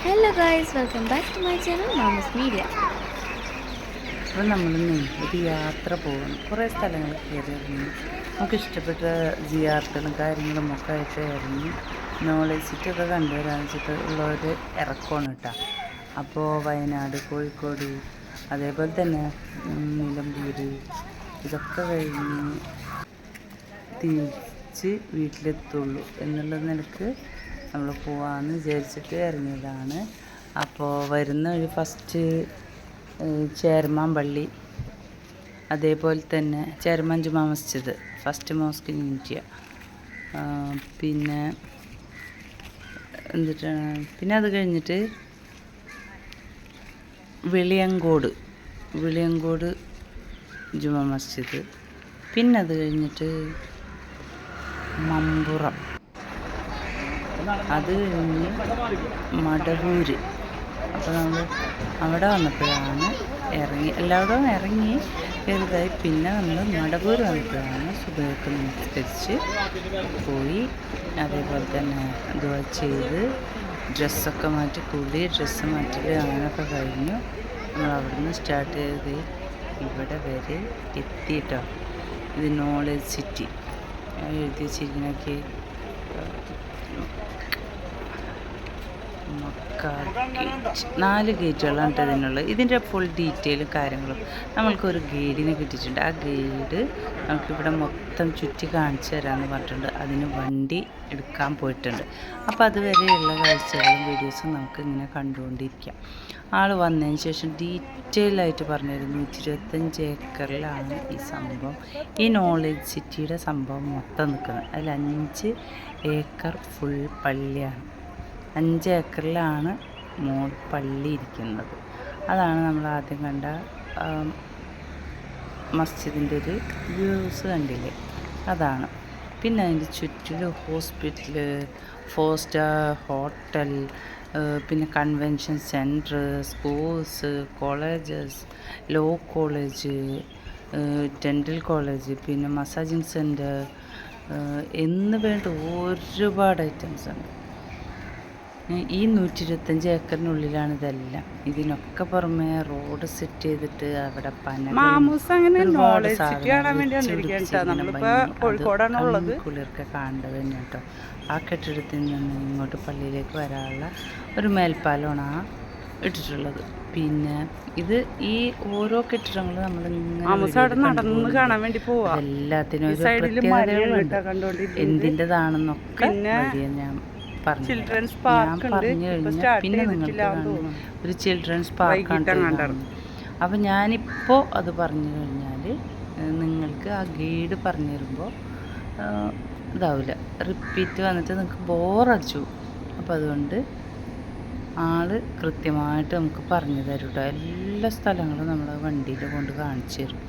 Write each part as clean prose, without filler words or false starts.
Hello guys, welcome back to my channel Mama's Media. അപ്പോൾ നമ്മളിന്ന് ഒരു യാത്ര പോകണം. കുറേ സ്ഥലങ്ങൾ കയറി ഇറങ്ങി നമുക്ക് ഇഷ്ടപ്പെട്ട ജിയാർത്തുകളും കാര്യങ്ങളും ഒക്കെ ആയിട്ട് ഇറങ്ങി നോളജ് സിറ്റിയൊക്കെ കണ്ടുവരാന്ന് വെച്ചിട്ട് ഉള്ളൊരു ഇറക്കമാണ് കേട്ടോ. അപ്പോൾ വയനാട്, കോഴിക്കോട്, അതേപോലെ തന്നെ നിലമ്പൂർ ഇതൊക്കെ കഴിഞ്ഞ് തിരിച്ച് വീട്ടിലെത്തുള്ളൂ എന്നുള്ള നിലക്ക് നമ്മൾ പോകാമെന്ന് വിചാരിച്ചിട്ട് ഇറങ്ങിയതാണ്. അപ്പോൾ വരുന്ന വഴി ഫസ്റ്റ് ചേരമാൻ പള്ളി, അതേപോലെ തന്നെ Cheraman Juma Masjid, first mosque India, പിന്നെ എന്നിട്ടാണ് പിന്നെ അത് കഴിഞ്ഞിട്ട് വെളിയങ്കോട് ജുമാ മസ്ജിദ്, പിന്നെ അത് കഴിഞ്ഞിട്ട് മമ്പുറം, അത് കഴിഞ്ഞ് മടവൂര്. അപ്പോൾ നമ്മൾ അവിടെ വന്നപ്പോഴാണ് എല്ലായിടവും ഇറങ്ങി വലുതായി. പിന്നെ നമ്മൾ മടവൂർ വന്നപ്പോഴാണ് സുബഹിക്ക് നമസ്കരിച്ച് പോയി. അതേപോലെ തന്നെ ദുആ ചെയ്ത് ഡ്രസ്സൊക്കെ മാറ്റി ഡ്രസ്സ് മാറ്റൽ അങ്ങനെയൊക്കെ കഴിഞ്ഞു. നമ്മൾ അവിടുന്ന് സ്റ്റാർട്ട് ചെയ്ത് ഇവിടെ വരെ എത്തിയിട്ടോ. ഇത് നോളജ് സിറ്റി എഴുതി വെച്ചിരിക്കുന്നൊക്കെ ഗേറ്റ്, 4 ഗേറ്റുകളാണ് കേട്ടോ ഇതിനുള്ളത്. ഇതിൻ്റെ ഫുൾ ഡീറ്റെയിലും കാര്യങ്ങളും നമ്മൾക്കൊരു ഗൈഡിനെ കിട്ടിയിട്ടുണ്ട്. ആ ഗൈഡ് നമുക്കിവിടെ മൊത്തം ചുറ്റി കാണിച്ചു തരാമെന്ന് പറഞ്ഞിട്ടുണ്ട്. അതിന് വണ്ടി എടുക്കാൻ പോയിട്ടുണ്ട്. അപ്പോൾ അതുവരെയുള്ള കാഴ്ചകളും വീഡിയോസും നമുക്ക് ഇങ്ങനെ കണ്ടുകൊണ്ടിരിക്കാം. ആൾ വന്നതിന് ശേഷം ഡീറ്റെയിൽ ആയിട്ട് പറഞ്ഞിരുന്നു. 125 ഏക്കറിലാണ് ഈ സംഭവം, ഈ നോളജ് സിറ്റിയുടെ സംഭവം മൊത്തം നിൽക്കുന്നത്. അതിൽ 5 ഏക്കർ ഫുൾ പള്ളിയാണ്. 5 ഏക്കറിലാണ് പള്ളി ഇരിക്കുന്നത്. അതാണ് നമ്മൾ ആദ്യം കണ്ട മസ്ജിദിൻ്റെ ഒരു വ്യൂസ് കണ്ടില്ലേ, അതാണ്. പിന്നെ അതിൻ്റെ ചുറ്റിലും ഹോസ്പിറ്റൽ, 4 സ്റ്റാർ ഹോട്ടൽ, പിന്നെ convention centre, schools, colleges, law college, dental college, പിന്നെ മസാജിങ് സെൻറ്റർ എന്ന് വേണ്ട ഒരുപാട് ഐറ്റംസ് ഉണ്ട്. ഈ 125 ഏക്കറിനുള്ളിലാണ് ഇതെല്ലാം. ഇതിനൊക്കെ പുറമെ റോഡ് സെറ്റ് ചെയ്തിട്ട് അവിടെ കുളിർക്കെ കാണേണ്ടത് തന്നെ കേട്ടോ. ആ കെട്ടിടത്തിൽ നിന്ന് ഇങ്ങോട്ട് പള്ളിയിലേക്ക് വരാനുള്ള ഒരു മേൽപ്പാലമാണ് ആ ഇട്ടിട്ടുള്ളത്. പിന്നെ ഇത് ഈ ഓരോ കെട്ടിടങ്ങളും നമ്മളിങ്ങനെ കാണാൻ വേണ്ടി പോവാ. എല്ലാത്തിനും ഒരു പ്രത്യേകതകളുണ്ട്. എന്തിൻ്റെതാണെന്നൊക്കെ ഞാൻ ചിൽഡ്രൻസ് പാർക്ക് പറഞ്ഞു കഴിഞ്ഞാൽ പിന്നെ നിങ്ങൾക്ക് ഒരു ചിൽഡ്രൻസ് പാർക്കാണ്. അപ്പം ഞാനിപ്പോൾ അത് പറഞ്ഞു കഴിഞ്ഞാൽ നിങ്ങൾക്ക് ആ ഗൈഡ് പറഞ്ഞു തരുമ്പോൾ ഇതാവില്ല, റിപ്പീറ്റ് വന്നിട്ട് നിങ്ങൾക്ക് ബോറടിച്ചു. അപ്പോൾ അതുകൊണ്ട് ആൾ കൃത്യമായിട്ട് നമുക്ക് പറഞ്ഞു തരും കേട്ടോ. എല്ലാ സ്ഥലങ്ങളും നമ്മൾ വണ്ടിയിൽ കൊണ്ട് കാണിച്ചു തരും.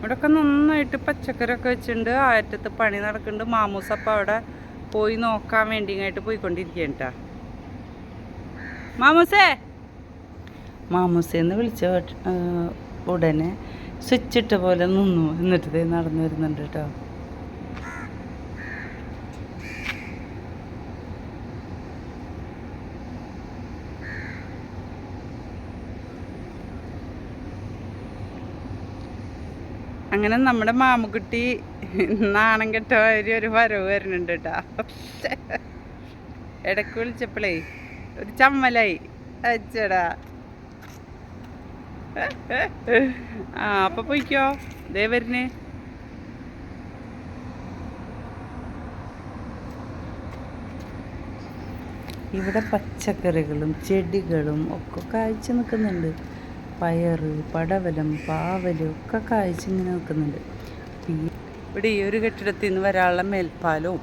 ഇവിടെയൊക്കെ നന്നായിട്ട് പച്ചക്കറിയൊക്കെ വെച്ചിട്ടുണ്ട്. ആയറ്റത്ത് പണി നടക്കുന്നുണ്ട്. മാമൂസപ്പം അവിടെ പോയി നോക്കാൻ വേണ്ടിയായിട്ട് പോയിക്കൊണ്ടിരിക്കുകയാണ് കേട്ടോ. മാമൂസേന്ന് വിളിച്ച ഉടനെ സ്വിച്ച് ഇട്ട പോലെ നിന്നു. എന്നിട്ട് നടന്നു വരുന്നുണ്ട് കേട്ടോ. അങ്ങനെ നമ്മുടെ മാമുക്കുട്ടി നാണം കെട്ട ഒരു വരവ് വരുന്നുണ്ട് കേട്ടോ. ഇടയ്ക്ക് വിളിച്ചപ്പോഴേ ഒരു ചമ്മലായി അച്ചടാ. അപ്പൊ പോയിക്കോ, ദേ വരുന്നേ. ഇവിടെ പച്ചക്കറികളും ചെടികളും ഒക്കെ കായ്ച്ചു നിൽക്കുന്നുണ്ട്. പയറ്, പടവലം, പാവലും ഒക്കെ കായ്ച്ചിങ്ങനെ നിൽക്കുന്നുണ്ട്. ഇവിടെ ഈ ഒരു കെട്ടിടത്തിൽ നിന്ന് വരാനുള്ള മേൽപ്പാലവും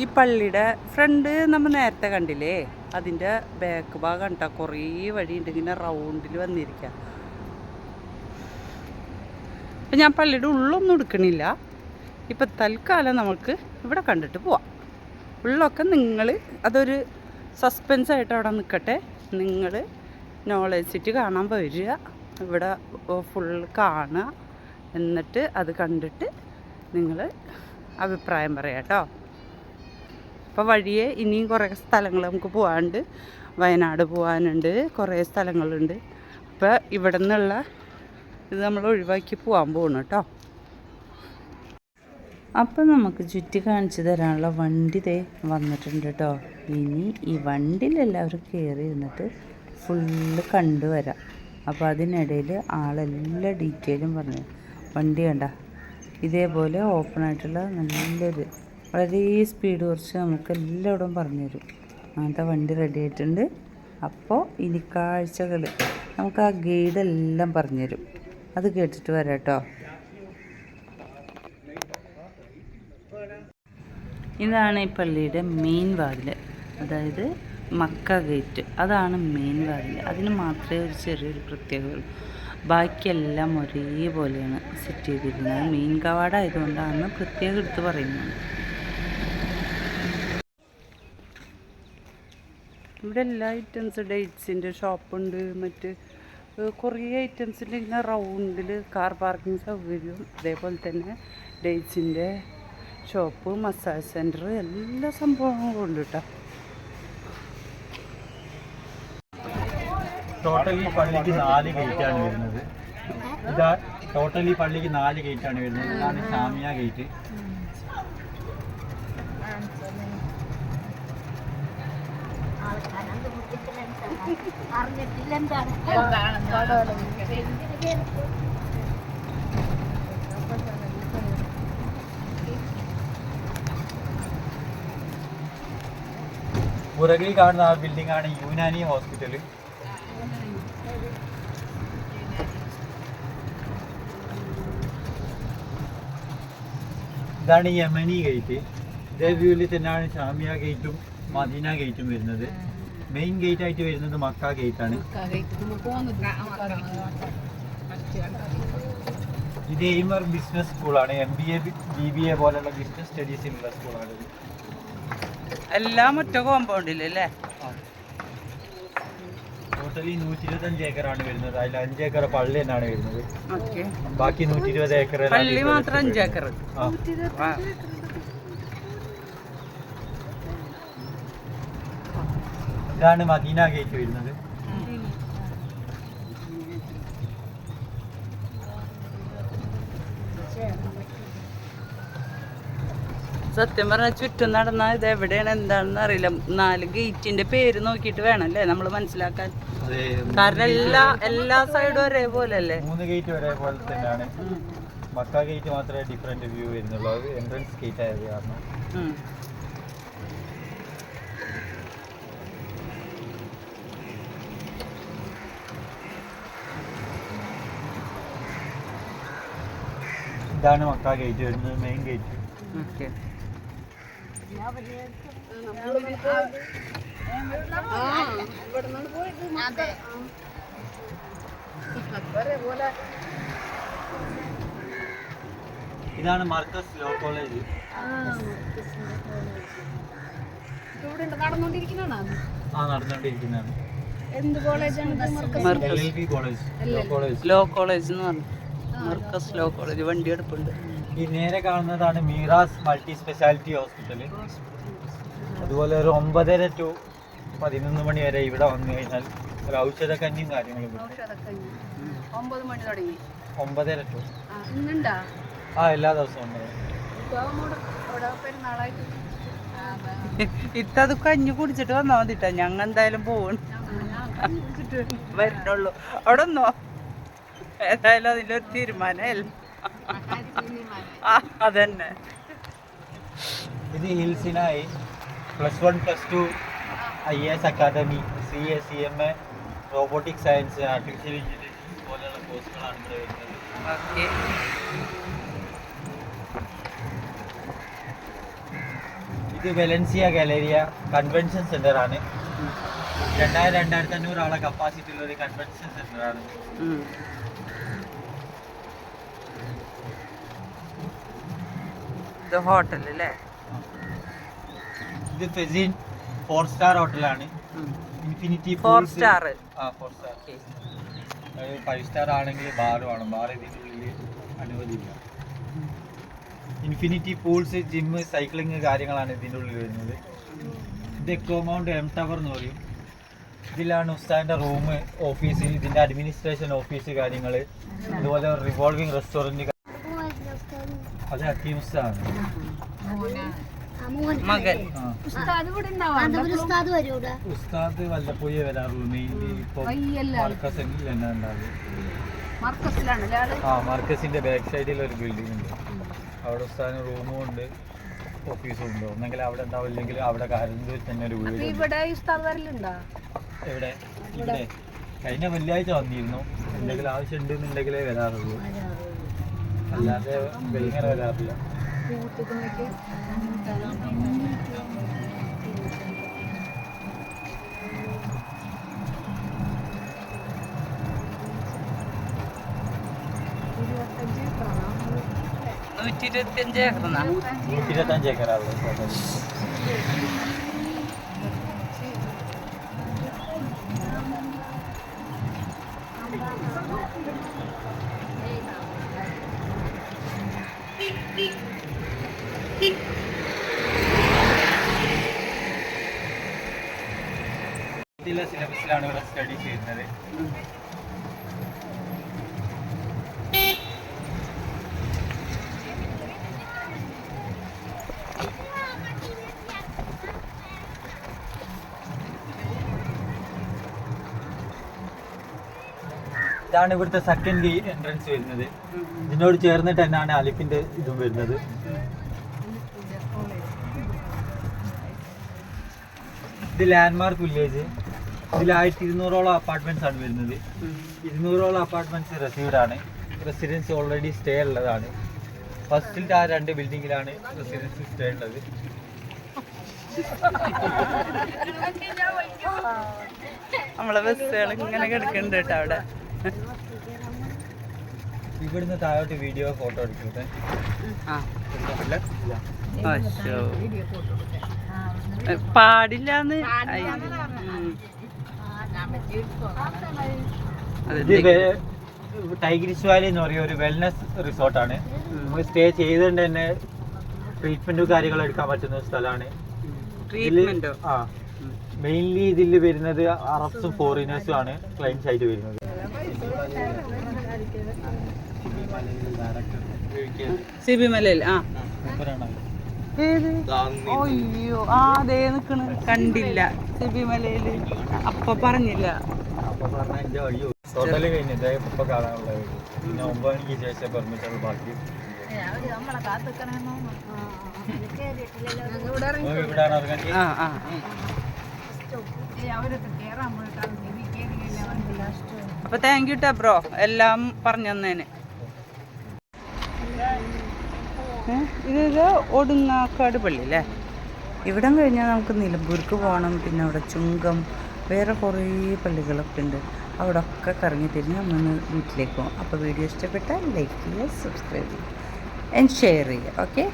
ഈ പള്ളിയുടെ ഫ്രണ്ട് നമ്മൾ നേരത്തെ കണ്ടില്ലേ, അതിൻ്റെ ബാക്ക് ഭാഗം കണ്ടാ കുറേ വഴിയുണ്ട്. ഇങ്ങനെ റൗണ്ടിൽ വന്നിരിക്കുക. അപ്പം ഞാൻ പള്ളിയുടെ ഉള്ളൊന്നും എടുക്കണില്ല. ഇപ്പം തൽക്കാലം നമുക്ക് ഇവിടെ കണ്ടിട്ട് പോവാം. ഉള്ളൊക്കെ നിങ്ങൾ അതൊരു സസ്പെൻസായിട്ട് അവിടെ നിൽക്കട്ടെ. നിങ്ങൾ നോളജ് സിറ്റി കാണാൻ വരിക, ഇവിടെ ഫുൾ കാണുക, എന്നിട്ട് അത് കണ്ടിട്ട് നിങ്ങൾ അഭിപ്രായം പറയാം കേട്ടോ. അപ്പോൾ വഴിയെ ഇനിയും കുറേ സ്ഥലങ്ങൾ നമുക്ക് പോകാനുണ്ട്. വയനാട് പോകാനുണ്ട്, കുറേ സ്ഥലങ്ങളുണ്ട്. അപ്പോൾ ഇവിടെ നിന്നുള്ള ഇത് നമ്മൾ ഒഴിവാക്കി പോകാൻ പോകണം കേട്ടോ. അപ്പം നമുക്ക് ചുറ്റി കാണിച്ചു തരാനുള്ള വണ്ടി ദേ വന്നിട്ടുണ്ട് കേട്ടോ. ഇനി ഈ വണ്ടിയിൽ എല്ലാവരും കയറി ഇരുന്നിട്ട് ഫുള്ള് കണ്ടുവരാം. അപ്പോൾ അതിനിടയിൽ ആളെല്ലാ ഡീറ്റെയിലും പറഞ്ഞു. വണ്ടി കണ്ട ഇതേപോലെ ഓപ്പണായിട്ടുള്ള നല്ലൊരു വളരെ സ്പീഡ് കുറച്ച് നമുക്ക് എല്ലായിടവും പറഞ്ഞു തരും. അങ്ങനത്തെ വണ്ടി റെഡി ആയിട്ടുണ്ട്. അപ്പോൾ ഇനി കാഴ്ചകൾ നമുക്ക് ആ ഗൈഡെല്ലാം പറഞ്ഞു തരും. അത് കേട്ടിട്ട് വരാം കേട്ടോ. ഇതാണ് ഈ പള്ളിയുടെ മെയിൻ വാതിൽ, അതായത് മക്ക ഗേറ്റ്. അതാണ് മെയിൻ വാതിൽ. അതിന് മാത്രമേ ഒരു ചെറിയൊരു പ്രത്യേകതയുള്ളൂ. ബാക്കിയെല്ലാം ഒരേപോലെയാണ് സെറ്റ് ചെയ്തിരിക്കുന്നത്. മെയിൻ കവാടമായതുകൊണ്ടാണ് പ്രത്യേകം എടുത്ത് പറയുന്നത്. ഇവിടെ എല്ലാ ഐറ്റംസ് ഡേറ്റ്സിൻ്റെ ഷോപ്പുണ്ട്, മറ്റ് കുറേ ഐറ്റംസിൻ്റെ ഇങ്ങനെ റൗണ്ടിൽ കാർ പാർക്കിംഗ് സൗകര്യവും, അതേപോലെ തന്നെ ഡേറ്റ്സിൻ്റെ ഷോപ്പ്, മസാജ് സെൻറ്റർ, എല്ലാ സംഭവങ്ങളും ഉണ്ട് കേട്ടോ. ടോട്ടലി പള്ളിക്ക് 4 ഗേറ്റാണ് വരുന്നത്. ടോട്ടലി പള്ളിക്ക് 4 ഗേറ്റാണ് വരുന്നത്. ഇതാണ് ഷാമിയ ഗേറ്റ്. പുറകിൽ കാണുന്ന ആ ബിൽഡിംഗ് ആണ് യുനാനി ഹോസ്പിറ്റൽ. ഇതാണ് യമനി ഗേറ്റ്. ഇതേ വ്യൂവിൽ തന്നെയാണ് ഷാമിയ ഗേറ്റും മദീന ഗേറ്റും വരുന്നത്. മെയിൻ ഗേറ്റ് ആയിട്ട് വരുന്നത് മക്ക ഗേറ്റ് ആണ്. ഇത് എയിമർ ബിസിനസ് സ്കൂളാണ്. MBA BBA പോലുള്ള ബിസിനസ് സ്റ്റഡീസിനുള്ള സ്കൂളാണ്. എല്ലാം ഒറ്റ കോമ്പൗണ്ടിൽ അല്ലേ? ടോട്ടലി 125 ഏക്കറാണ് വരുന്നത്. അതിൽ 5 ഏക്കർ പള്ളി തന്നെയാണ് വരുന്നത്. ബാക്കി 120 ഏക്കർ പള്ളി മാത്രം 5 ഏക്കർ. ഇതാണ് മദീന ഗേറ്റ് വരുന്നത്. സത്യം പറഞ്ഞാൽ ചുറ്റും നടന്നാൽ ഇത് എവിടെയാണ് എന്താണെന്ന് അറിയില്ല. 4 ഗേറ്റിന്റെ പേര് നോക്കിയിട്ട് വേണമല്ലേ നമ്മൾ മനസ്സിലാക്കാൻ. കാരണം എല്ലാ സൈഡും ഒരേപോലെ അല്ലേ? 3 ഗേറ്റ് ഒരേപോലെ തന്നെയാണ്. മക്ക ഗേറ്റ് മാത്രമേ ഡിഫറെന്റ് വ്യൂ വരുന്നുള്ളൂ. എൻട്രൻസ് ഗേറ്റ് ആയത് കാരണം. ഇതാണ് മക്ക ഗേറ്റ് വരുന്നത്, മെയിൻ ഗേറ്റ്. ഇതാണ് മർക്കസ് ലോ കോളേജ്. നടന്നുകൊണ്ടിരിക്കുന്നതാണ്. എന്ത് കോളേജാണ്? ലോ കോളേജ് എന്ന് പറഞ്ഞു. Markaz law college. വണ്ടി എടുപ്പുണ്ട്. ഈ നേരെ കാണുന്നതാണ് മീറാസ് മൾട്ടി സ്പെഷ്യാലിറ്റി ഹോസ്പിറ്റൽ. അതുപോലെ ഒരു 9:30 to 11 മണി വരെ ഇവിടെ വന്നു കഴിഞ്ഞാൽ ഒരു ഔഷധക്കഞ്ഞിയും കാര്യങ്ങളും കിട്ടും. 9 മണി തുടങ്ങി 9:30 to എല്ലാ ദിവസവും ഉണ്ട്. ഇത്തത് കഞ്ഞി കുടിച്ചിട്ട് വന്നാൽ മതിട്ടാ. ഞങ്ങൾ എന്തായാലും പോകണം, വരുന്നുള്ളൂ. അവിടെ ഒന്നോ ഏതായാലും അതിൻ്റെ ഒരു തീരുമാനമല്ല. അതന്നെ. ഇത് ഹിൽസിനായി +1 +2 IAS academy, CA CMA, robotic science, artificial intelligence പോലെയുള്ള കോഴ്സുകളാണ് ഇവിടെ വരുന്നത്. ഇത് വെലൻസിയ ഗാലറിയ കൺവെൻഷൻ സെൻ്റർ ആണ്. 2500 ആളെ കപ്പാസിറ്റി ഉള്ള ഒരു കൺവെൻഷൻ സെൻ്റർ ആണ്. ഇത് ഹോട്ടൽ അല്ലേ? ഇത് ഫെസിൻ 4-star ഹോട്ടലാണ്. Infinity 4 star. 4 സ്റ്റാർ. 5 സ്റ്റാർ ആണെങ്കിൽ ബാറുമാണ്. ബാർ ഇതിനുള്ളിൽ അനുവദിയില്ല. ഇൻഫിനിറ്റി പൂൾസ്, ജിമ്മ്, സൈക്ലിങ് കാര്യങ്ങളാണ് ഇതിൻ്റെ ഉള്ളിൽ വരുന്നത്. ഇത് എക്കോമൗണ്ട് എം ടവർ എന്ന് പറയും. ഇതിലാണ് ഉസ്താദിൻ്റെ റൂം, ഓഫീസ്, ഇതിൻ്റെ അഡ്മിനിസ്ട്രേഷൻ ഓഫീസ് കാര്യങ്ങൾ, അതുപോലെ റിവോൾവിംഗ് റെസ്റ്റോറൻറ്റ്. അത് ഹക്കീം ഉസ്താദാണ്. മകൻ ഉസ്താദ് വല്ലപ്പോഴേ വരാറുള്ളൂ. മെയിൻലി ഇപ്പോൾ മർക്കസിൽ തന്നെ ഉണ്ടാവും. മർക്കസിൻ്റെ ബാക്ക് സൈഡിൽ ഒരു ബിൽഡിംഗ് ഉണ്ട്. അവിടെ ഉസ്താദിന് റൂമും ഉണ്ട്, ഓഫീസും ഉണ്ട്. ഒന്നെങ്കിൽ അവിടെ ഉണ്ടാവും, ഇല്ലെങ്കിൽ അവിടെ കാരന്തൂരിൽ തന്നെ ഒരു വീട്. എവിടെ? ഇവിടെ കഴിഞ്ഞ വെള്ളിയാഴ്ച വന്നിരുന്നു. എന്തെങ്കിലും ആവശ്യം ഉണ്ടെന്നുണ്ടെങ്കിലേ വരാറുള്ളൂ, അല്ലാതെ ഇങ്ങനെ വരാറില്ല. നൂറ്റി 25 ഏക്കറാണ്. ഇതിലെ സിലബസിലാണ് ഇവിടെ സ്റ്റഡി ചെയ്യുന്നത്. ഇതാണ് ഇവിടുത്തെ സെക്കൻഡ് എൻട്രൻസ് വരുന്നത്. ഇതിനോട് ചേർന്നിട്ട് തന്നെയാണ് അലിഫിന്റെ ഇതും വരുന്നത്. ഇത് ലാൻഡ്മാർക്ക് വില്ലേജ്. ഇതിൽ 1200ഓളം അപ്പാർട്ട്മെന്റ്സ് ആണ് വരുന്നത്. 200ഓളം അപ്പാർട്ട്മെന്റ്സ് റെസീവ്ഡ് ആണ്. റെസിഡൻസ് ഓൾറെഡി സ്റ്റേ ഉള്ളതാണ്. ഫസ്റ്റിലത്തെ ആ 2 ബിൽഡിങ്ങിലാണ് റെസിഡൻസ് സ്റ്റേ ഉള്ളത്. നമ്മളെ ബസ്സുകൾ ഇങ്ങനെ കിടക്കുന്നുണ്ട് കേട്ടോ അവിടെ. ഇവിടുന്ന് താഴോട്ട് വീഡിയോ ഫോട്ടോ എടുക്കുന്നത് പാടില്ലാന്ന്. ടൈഗ്രിസ് വാലി എന്ന് പറയുന്ന ഒരു വെൽനസ് റിസോർട്ടാണ്. നമ്മൾ സ്റ്റേ ചെയ്തുകൊണ്ട് തന്നെ ട്രീറ്റ്മെന്റും കാര്യങ്ങളും എടുക്കാൻ പറ്റുന്ന സ്ഥലമാണ്. മെയിൻലി ഇതിൽ വരുന്നത് അറബ്സും ഫോറിനേഴ്സും ആണ് ക്ലൈൻസ് ആയിട്ട് വരുന്നത്. സിബി മലയിൽ അയ്യോ അതേ നിക്കണ് കണ്ടില്ല. സിബി മലയില് അപ്പൊ പറഞ്ഞില്ല. ടോട്ടല് കഴിഞ്ഞത് ഇപ്പൊ കാണാനുള്ളത്. പിന്നെ 9 മണിക്ക് ശേഷം പെർമിറ്റുകൾ ബാക്കി. അപ്പൊ താങ്ക് യു ടാ ബ്രോ എല്ലാം പറഞ്ഞു തന്നേന്. ഇത് ഒടുങ്ങാക്കാട് പള്ളി അല്ലേ? ഇവിടം കഴിഞ്ഞാൽ നമുക്ക് നിലമ്പൂർക്ക് പോകണം. പിന്നെ അവിടെ ചുങ്കം, വേറെ കുറേ പള്ളികളൊക്കെ ഉണ്ട്. അവിടെ ഒക്കെ കറങ്ങി തിരിഞ്ഞ് നമ്മൾ വീട്ടിലേക്ക് പോകും. അപ്പോൾ വീഡിയോ ഇഷ്ടപ്പെട്ടാൽ ലൈക്ക് ചെയ്യുക, സബ്സ്ക്രൈബ് ചെയ്യുക ആൻഡ് ഷെയർ ചെയ്യുക. ഓക്കെ.